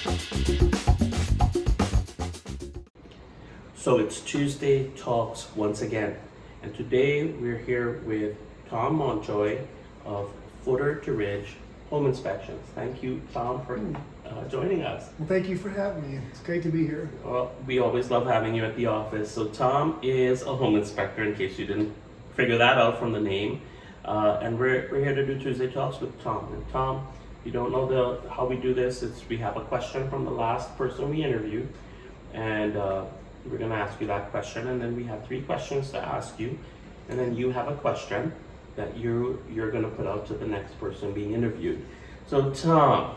So it's Tuesday Talks once again, and today we're here with Tom Mountjoy of Footer to Ridge Home Inspections. Thank you, Tom, for joining us. Well, thank you for having me. It's great to be here. Well, we always love having you at the office. So Tom is a home inspector, in case you didn't figure that out from the name. And we're here to do Tuesday Talks with Tom. And Tom, you don't know how we do this. We have a question from the last person we interviewed, and we're going to ask you that question, and then we have 3 questions to ask you, and then you have a question that you're going to put out to the next person being interviewed. So Tom,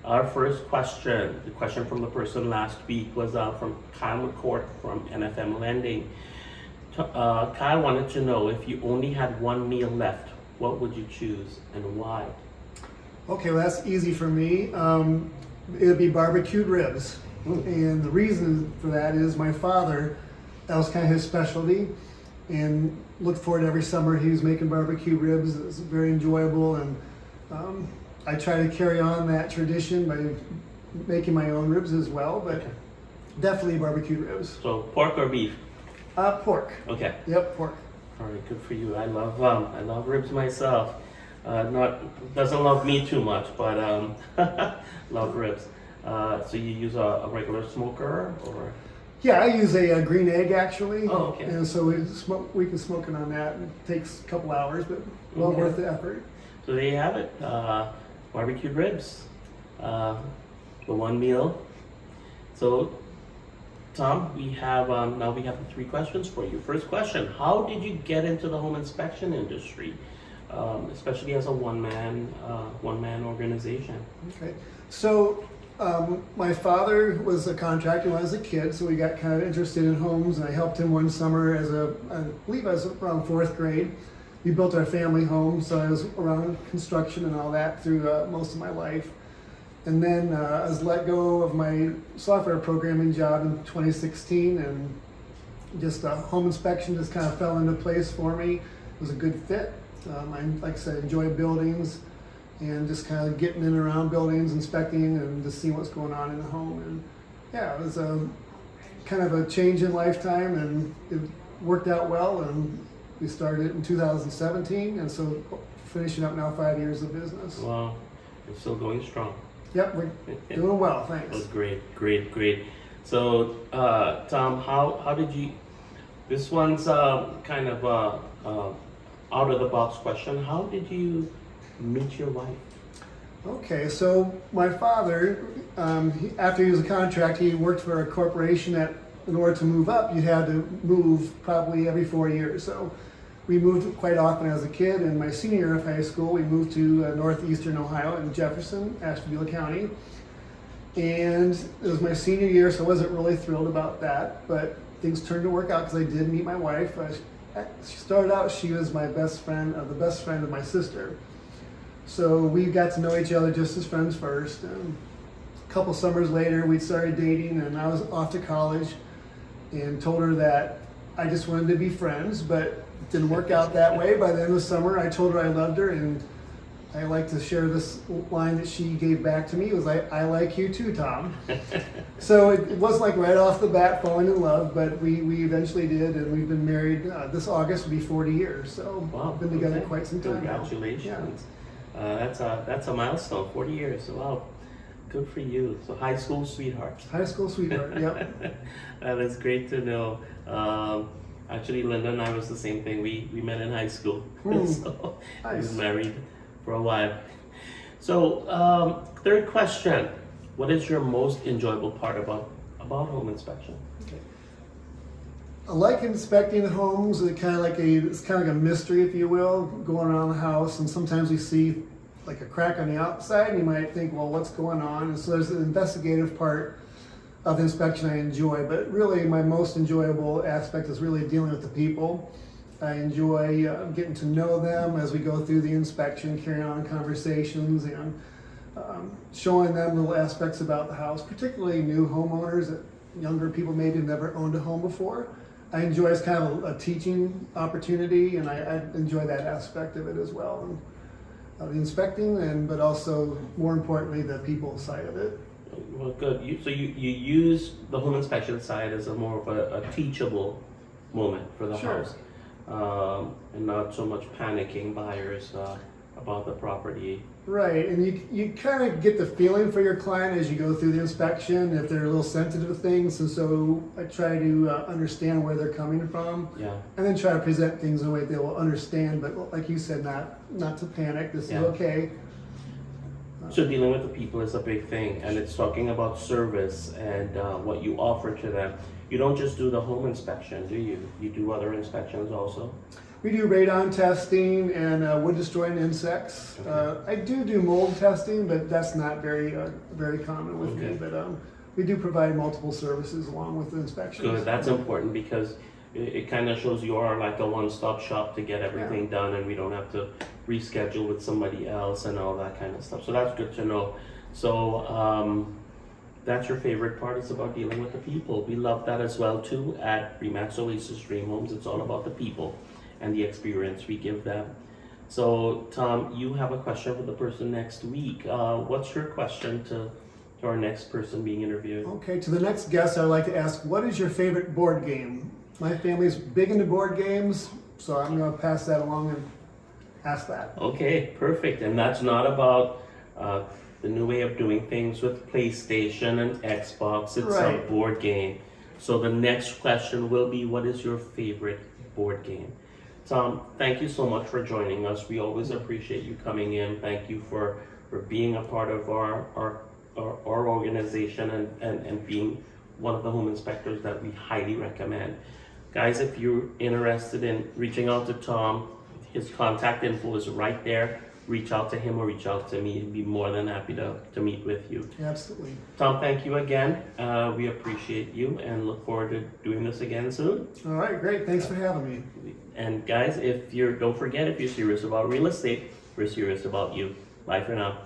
our first question, the question from the person last week was from Kyle McCort from NFM Lending. Kyle wanted to know, if you only had one meal left, what would you choose and why? Okay, well that's easy for me. It would be barbecued ribs. And the reason for that is my father, that was kind of his specialty, and looked forward every summer he was making barbecue ribs. It was very enjoyable, and I try to carry on that tradition by making my own ribs as well, but definitely barbecued ribs. So pork or beef? Pork. Okay. Yep, pork. All right, good for you. I love ribs myself. Doesn't love me too much, but love ribs. So you use a regular smoker, or? Yeah, I use a green egg actually. Oh, okay. And so we can smoke it on that. It takes a couple hours, but well worth the effort. So there you have it, barbecued ribs, the one meal. So Tom, we have now we have the 3 questions for you. First question: how did you get into the home inspection industry, especially as a one-man organization? Okay, so my father was a contractor when I was a kid, so we got kind of interested in homes, and I helped him one summer I believe I was around 4th grade. We built our family home, so I was around construction and all that through most of my life. And then I was let go of my software programming job in 2016, and just home inspection just kind of fell into place for me. It was a good fit. Like I said, enjoy buildings and just kind of getting in and around buildings, inspecting, and just seeing what's going on in the home. And yeah, it was a kind of a change in lifetime, and it worked out well. And we started it in 2017, and so finishing up now 5 years of business. Wow, it's still going strong. Yep, we're doing well, thanks. That's great. So, Tom, how did you? This one's kind of out of the box question. How did you meet your wife? Okay, so my father, after he was a contractor, he worked for a corporation that, in order to move up, you had to move probably every 4 years. So we moved quite often as a kid. In my senior year of high school, we moved to northeastern Ohio in Jefferson, Ashtabula County. And it was my senior year, so I wasn't really thrilled about that, but things turned to work out because I did meet my wife. She started out, she was my best friend, the best friend of my sister. So we got to know each other just as friends first. And a couple summers later, we started dating, and I was off to college, and told her that I just wanted to be friends, but it didn't work out that way. By the end of the summer, I told her I loved her, and I like to share this line that she gave back to me. It was like, "I like you too, Tom." So it wasn't like right off the bat falling in love, but we eventually did, and we've been married. This August will be 40 years, so wow, we've been together quite some time. Congratulations. Yeah. That's a milestone, 40 years. Wow, good for you. So high school sweetheart. High school sweetheart, yep. That's great to know. Actually, Linda and I was the same thing. We met in high school, so nice. We were married for a while. So, third question: what is your most enjoyable part about home inspection? Okay. I like inspecting homes. It's kind of like a mystery, if you will, going around the house. And sometimes we see like a crack on the outside, and you might think, well, what's going on? And so there's an investigative part of the inspection I enjoy. But really, my most enjoyable aspect is really dealing with the people. I enjoy getting to know them as we go through the inspection, carrying on conversations, and showing them little aspects about the house, particularly new homeowners, that younger people maybe have never owned a home before. I enjoy it as kind of a teaching opportunity, and I enjoy that aspect of it as well. And, the inspecting, but also more importantly, the people side of it. Well, good. So you use the home inspection side as a more of a teachable moment for the Sure. house, and not so much panicking buyers about the property. Right, and you kind of get the feeling for your client as you go through the inspection, if they're a little sensitive to things, and so I try to understand where they're coming from, Yeah. and then try to present things in a way they will understand, but like you said, not to panic, this Yeah. is okay. So dealing with the people is a big thing, and it's talking about service and what you offer to them. You don't just do the home inspection, do you? You do other inspections also? We do radon testing and wood destroying insects. Okay. I do mold testing, but that's not very common with Okay. me, but we do provide multiple services along with the inspections. Good, that's important because it kind of shows you are like a one-stop shop to get everything done, and we don't have to reschedule with somebody else and all that kind of stuff. So that's good to know. So that's your favorite part, is about dealing with the people. We love that as well too at Remax Oasis Dream Homes. It's all about the people and the experience we give them. So Tom, you have a question for the person next week. What's your question to our next person being interviewed? Okay, to the next guest, I'd like to ask, what is your favorite board game? My family's big into board games, so I'm going to pass that along and ask that. Okay, perfect. And that's not about the new way of doing things with PlayStation and Xbox. It's Right. a board game. So the next question will be, what is your favorite board game? Tom, thank you so much for joining us. We always appreciate you coming in. Thank you for being a part of our organization and being one of the home inspectors that we highly recommend. Guys, if you're interested in reaching out to Tom, his contact info is right there. Reach out to him or reach out to me. He'd be more than happy to meet with you. Absolutely. Tom, thank you again. We appreciate you and look forward to doing this again soon. All right, great. Thanks for having me. And guys, don't forget, if you're serious about real estate, we're serious about you. Bye for now.